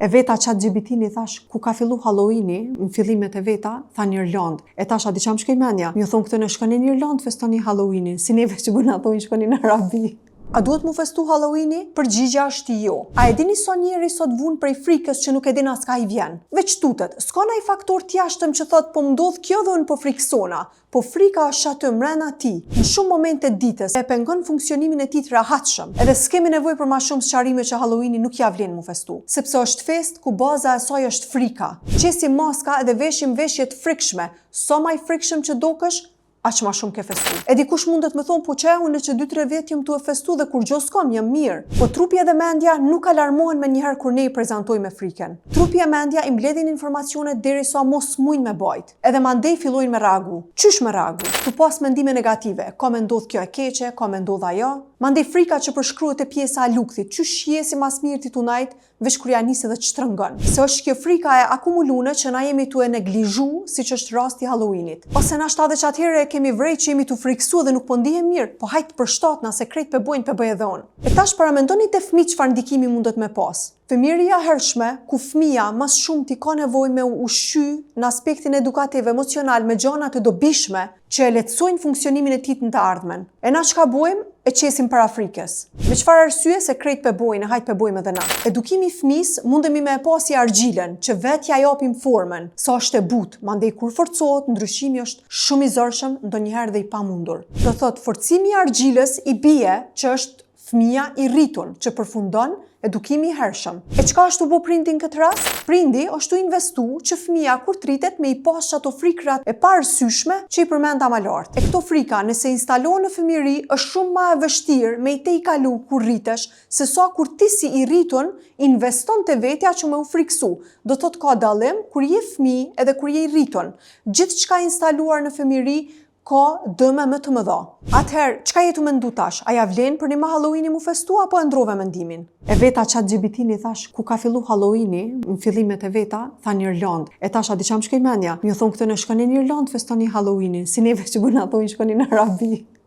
E veta ChatGPT-n i thash, ku ka fillu Halloweeni, në fillimet e veta, tha në Irland. E tasha, di qam shkoj menja, më thonë këtë në shkoni në Irland, festoni Halloweenin, si neve që guna thonë shkoni në Arabi. A duhet mu festu Halloweeni? Përgjigja është jo. A e dini sa njeri sot vun prej frikës që nuk e din as ka i vjen? Veç tutet, s'ka naj faktor t'jashtëm që thot po m'ndodh kjo dhe unë po friksona, po frika është aty mrena ti. Në shumë momente ditës e pengon funksionimin e ti të rahatshëm. Edhe s'kemi nevojë për ma shumë sqarime që Halloweeni nuk ja vlen mu festu, sepse është fest ku baza e saj është frika. Qesim maska edhe veshim veshje të frikshme, sa maj frikshëm që dokësh, aq ma shumë ke festu. E dikush mundet me thonë, po që unë që 2-3 vjet jëm tu e festu dhe kur gjo s'kom jëm mirë. Po trupi edhe mendja nuk alarmohen me njëherë kur ne i prezantoj me frikën. Trupi e mendja i mbledhin informacionet deri sa mos mujnë me bajt. Edhe mandej fillojnë me reagu. Qysh me reagu? Tu pas mendime negative. Ka me ndodh kjo e keqe, ka me ndodh ajo. Mandej frika që përshkruhet e pjesa e lukthit. Qysh jesi mas mirë ti tunajt, veç kur ja nisi dhe të shtrëngon. Se është kjo frika e akumulune që na jemi tu e neglizhu, si që është rasti Halloweenit. Ose na shta dhe që atëhere kemi vrej që jemi tu friksu dhe nuk po ndihem mirë, po hajtë për shtat na sekret për bojnë për bëj edhe unë. E tash paramendoni të fmi çfarë ndikimi mundet me pas. Fëmijëria hershme, ku fëmia mas shumë ti ka nevojë me u ushqy në aspektin edukativ emocional me gjëra të dobishme që e lehtësojnë funksionimin e tij në të ardhmen. E na çka bojmë? E qesim para frikës. Me çfarë arsye se krejt pe bojnë, hajt pe bojmë edhe na. Edukimi i fëmis mundemi me e pasi argjilen, që vetë ja japim formën, sa është e butë, mandej kur forcohet, ndryshimi është shumë i zërshëm, ndonjëherë dhe i pamundur. Do thot, forcimi i argjilës i bie që është fëmia i rritur, që përfundon edukimi i hershëm. E çka është u bo prindi në këtë rast? Prindi është u investu që fëmia kur tritet me i pas ato frikrat e parësyshme që i përmenda ma lartë. E këto frika nëse instalohen në fëmijëri është shumë ma e vështirë me i te i kalu kur rritesh, se sa kur ti si i rritun investon të vetja që me u friksu. Do thot ka dallim kur je fëmijë edhe kur je i rritun. Gjithë çka instaluar në fëmijëri ka dëme më të mëdha. Atëherë, çka jetu me ndu tash? A ja vlen për një ma Halloweeni mu festu apo e ndrove mendimin? E veta ChatGPT-n i thash, ku ka fillu Halloweeni, në fillimet e veta, tha në Irland. E tasha, di qam shkoj menja, më thonë këtë në shkoni në Irland, festoni Halloweenin, si neve që guna thonë shkoni në Arabi.